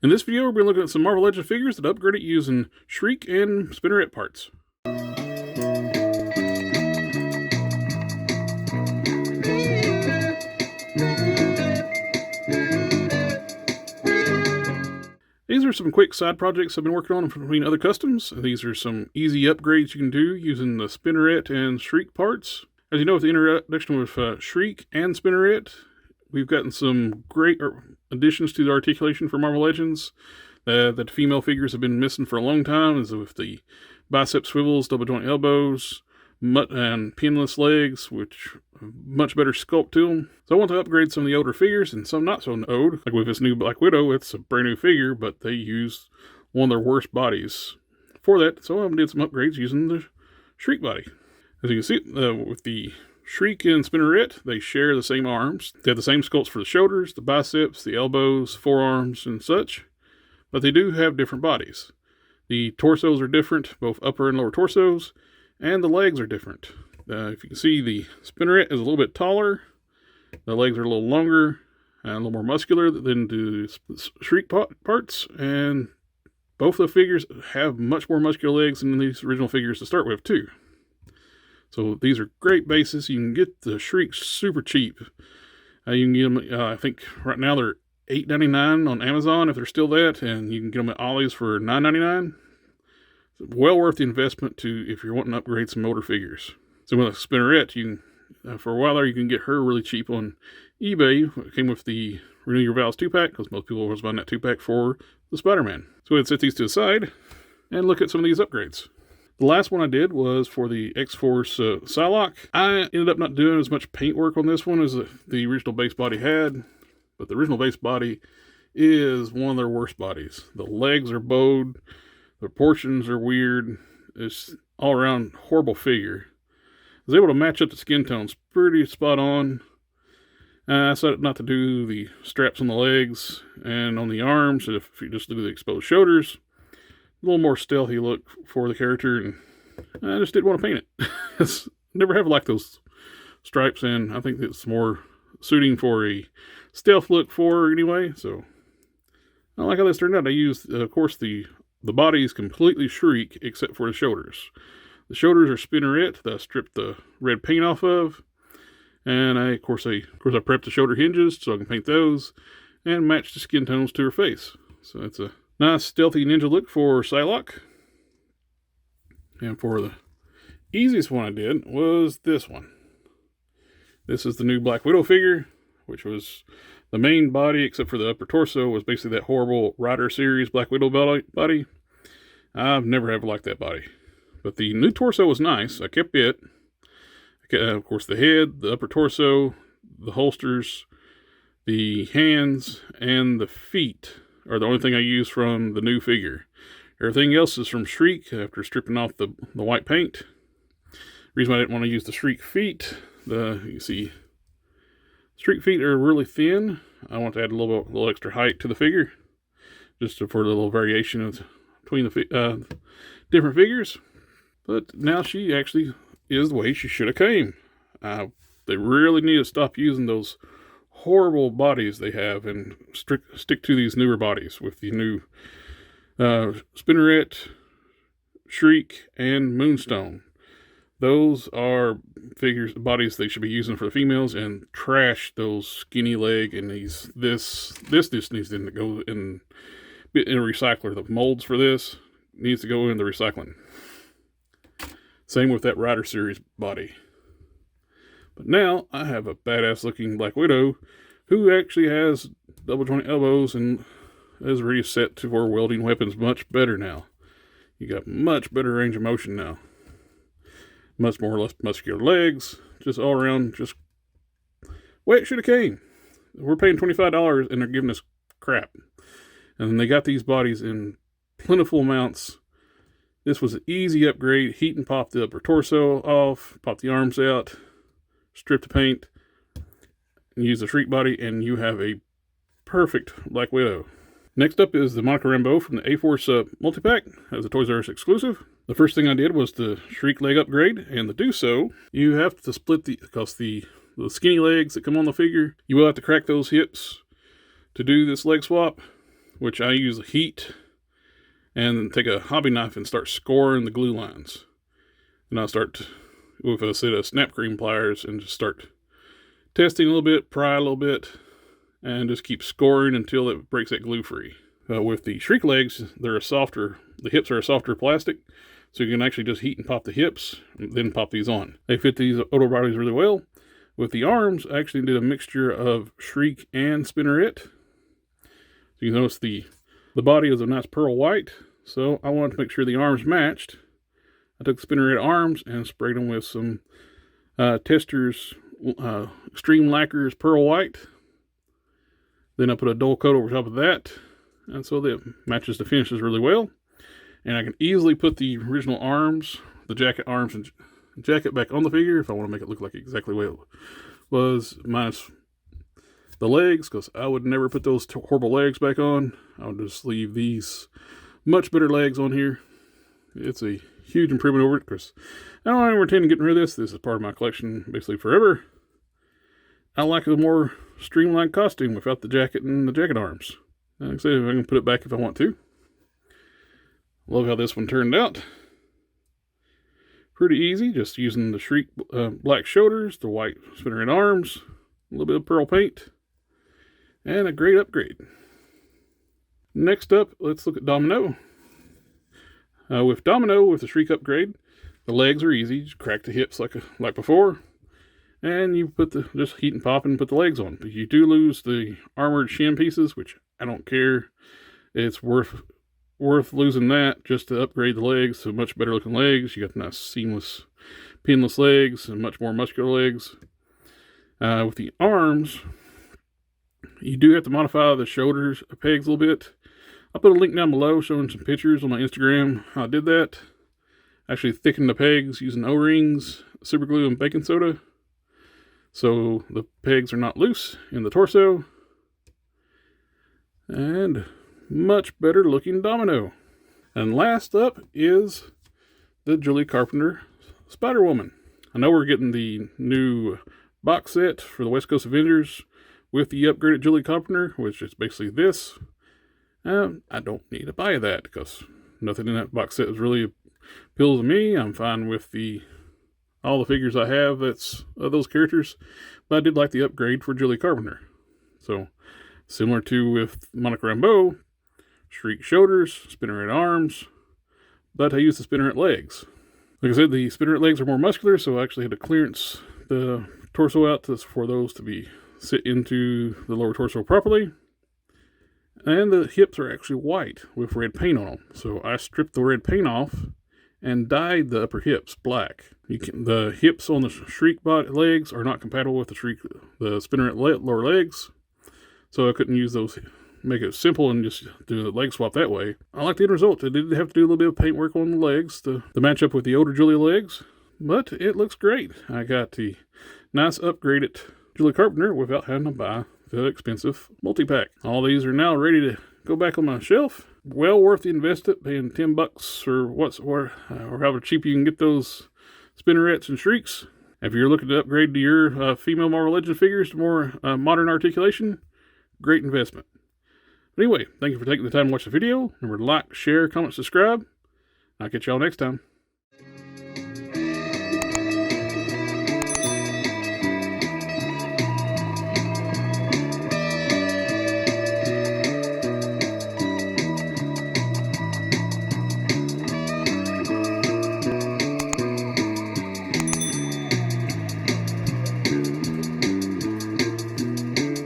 In this video, we're going to be looking at some Marvel Legends figures that upgrade it using Shriek and Spinneret parts. These are some quick side projects I've been working on between other customs. These are some easy upgrades you can do using the Spinneret and Shriek parts. As you know, with the introduction with Shriek and Spinneret, we've gotten some great additions to the articulation for Marvel Legends that the female figures have been missing for a long time, as with the bicep swivels, double joint elbows, and pinless legs, which much better sculpt to them. So I want to upgrade some of the older figures and some not so old. Like with this new Black Widow, it's a brand new figure, but they use one of their worst bodies for that. So I did some upgrades using the Shriek body. As you can see, with the Shriek and Spinneret, they share the same arms. They have the same sculpts for the shoulders, the biceps, the elbows, forearms, and such, but they do have different bodies. The torsos are different, both upper and lower torsos, and the legs are different. If you can see, the Spinneret is a little bit taller, the legs are a little longer, and a little more muscular than the Shriek parts, and both the figures have much more muscular legs than these original figures to start with, too. So these are great bases. You can get the Shriek super cheap. You can get them, I think right now they're $8.99 on Amazon if they're still that, and you can get them at Ollie's for $9.99. Well worth the investment if you're wanting to upgrade some older figures. So with a Spinneret, you can, for a while there, you can get her really cheap on eBay. It came with the Renew Your Vows 2-pack, because most people always buying that 2-pack for the Spider-Man. So we'll set these to the side and look at some of these upgrades. The last one I did was for the X-Force Psylocke. I ended up not doing as much paint work on this one as the original base body had, but the original base body is one of their worst bodies. The legs are bowed, the proportions are weird. It's all around horrible figure. I was able to match up the skin tones pretty spot on. I decided not to do the straps on the legs and on the arms. If you just do the exposed shoulders, a little more stealthy look for the character, and I just didn't want to paint it. Never have liked those stripes, and I think it's more suiting for a stealth look for her anyway. So I like how this turned out. I used, of course, the body is completely Shriek except for the shoulders. The shoulders are Spinneret that I stripped the red paint off of, and I prepped the shoulder hinges so I can paint those and match the skin tones to her face. So it's a nice stealthy ninja look for Psylocke. And for the easiest one I did was this one. This is the new Black Widow figure, which was the main body except for the upper torso was basically that horrible Rider series Black Widow body. I've never ever liked that body. But the new torso was nice. I kept it. Of course, the head, the upper torso, the holsters, the hands, and the feet are the only thing I use from the new figure. Everything else is from Shriek after stripping off the white paint. The reason I didn't want to use the Shriek feet, you see, Shriek feet are really thin. I want to add a little extra height to the figure, just for the little variation between the different figures. But now she actually is the way she should have came. They really need to stop using those horrible bodies they have and stick to these newer bodies with the new Spinneret, Shriek, and Moonstone. Those are bodies they should be using for the females, and trash those skinny leg and this needs to go in a recycler. The molds for this needs to go in the recycling. Same with that Rider series body. But now I have a badass looking Black Widow who actually has double joint elbows and is really set to for wielding weapons much better now. You got much better range of motion now. Much more less muscular legs. Just all around, just way it should have came. We're paying $25 and they're giving us crap. And they got these bodies in plentiful amounts. This was an easy upgrade. Heat and pop the upper torso off, pop the arms out, strip the paint, and use the Shriek body, and you have a perfect Black Widow. Next up is the Monica Rambeau from the A-Force multi-pack as a Toys R Us exclusive. The first thing I did was the Shriek leg upgrade, and to do so, you have to split because the skinny legs that come on the figure, you will have to crack those hips to do this leg swap. which I use heat and take a hobby knife and start scoring the glue lines. And I'll start with a set of snap cream pliers and just start testing a little bit, pry a little bit, and just keep scoring until it breaks that glue free. With the Shriek legs, the hips are a softer plastic, so you can actually just heat and pop the hips, and then pop these on. They fit these other bodies really well. With the arms, I actually did a mixture of Shriek and Spinneret. So you can notice the body is a nice pearl white, so I wanted to make sure the arms matched. I took the Spinneret arms and sprayed them with some Testors Extreme Lacquers Pearl White. Then I put a dull coat over top of that, and so that matches the finishes really well. And I can easily put the original arms, the jacket arms and jacket back on the figure if I want to make it look like exactly the way it was, minus the legs, because I would never put those horrible legs back on. I would just leave these much better legs on here. It's a huge improvement over it, because I don't ever intend to get rid of this. This is part of my collection basically forever. I like a more streamlined costume without the jacket and the jacket arms. Like I said, I can put it back if I want to. Love how this one turned out. Pretty easy, just using the Shriek black shoulders, the white Spinneret arms, a little bit of pearl paint, and a great upgrade. Next up, let's look at Domino. With Domino, with the Shriek upgrade, the legs are easy. Just crack the hips like before, and you just heat and pop and put the legs on. But you do lose the armored shin pieces, which I don't care. It's worth losing that just to upgrade the legs to much better looking legs. You got nice seamless, pinless legs and much more muscular legs. With the arms, you do have to modify the shoulders pegs a little bit. I'll put a link down below showing some pictures on my Instagram how I did that. Actually thickened the pegs using O-rings, super glue, and baking soda, so the pegs are not loose in the torso. And much better looking Domino. And last up is the Julie Carpenter Spider-Woman. I know we're getting the new box set for the West Coast Avengers with the upgraded Julie Carpenter, which is basically this. I don't need to buy that because nothing in that box set is really appeals to me. I'm fine with all the figures I have that's of those characters, but I did like the upgrade for Julie Carpenter. So similar to with Monica Rambeau, Shriek shoulders, Spinneret arms, but I used the Spinneret legs. Like I said, the Spinneret legs are more muscular, so I actually had to clearance the torso out for those to be sit into the lower torso properly. And the hips are actually white with red paint on them. So I stripped the red paint off and dyed the upper hips black. The hips on the Shriek legs are not compatible with the Spinneret lower legs. So I couldn't use those, make it simple and just do the leg swap that way. I like the end result. I did have to do a little bit of paint work on the legs to match up with the older Julie legs, but it looks great. I got the nice upgraded Julie Carpenter without having to buy the expensive multi-pack. All these are now ready to go back on my shelf. Well worth the investment, paying $10 or however cheap you can get those Spinnerets and Shrieks. If you're looking to upgrade to your female Marvel Legends figures to more modern articulation, great investment. But anyway, thank you for taking the time to watch the video. Remember to like, share, comment, subscribe. I'll catch y'all next time.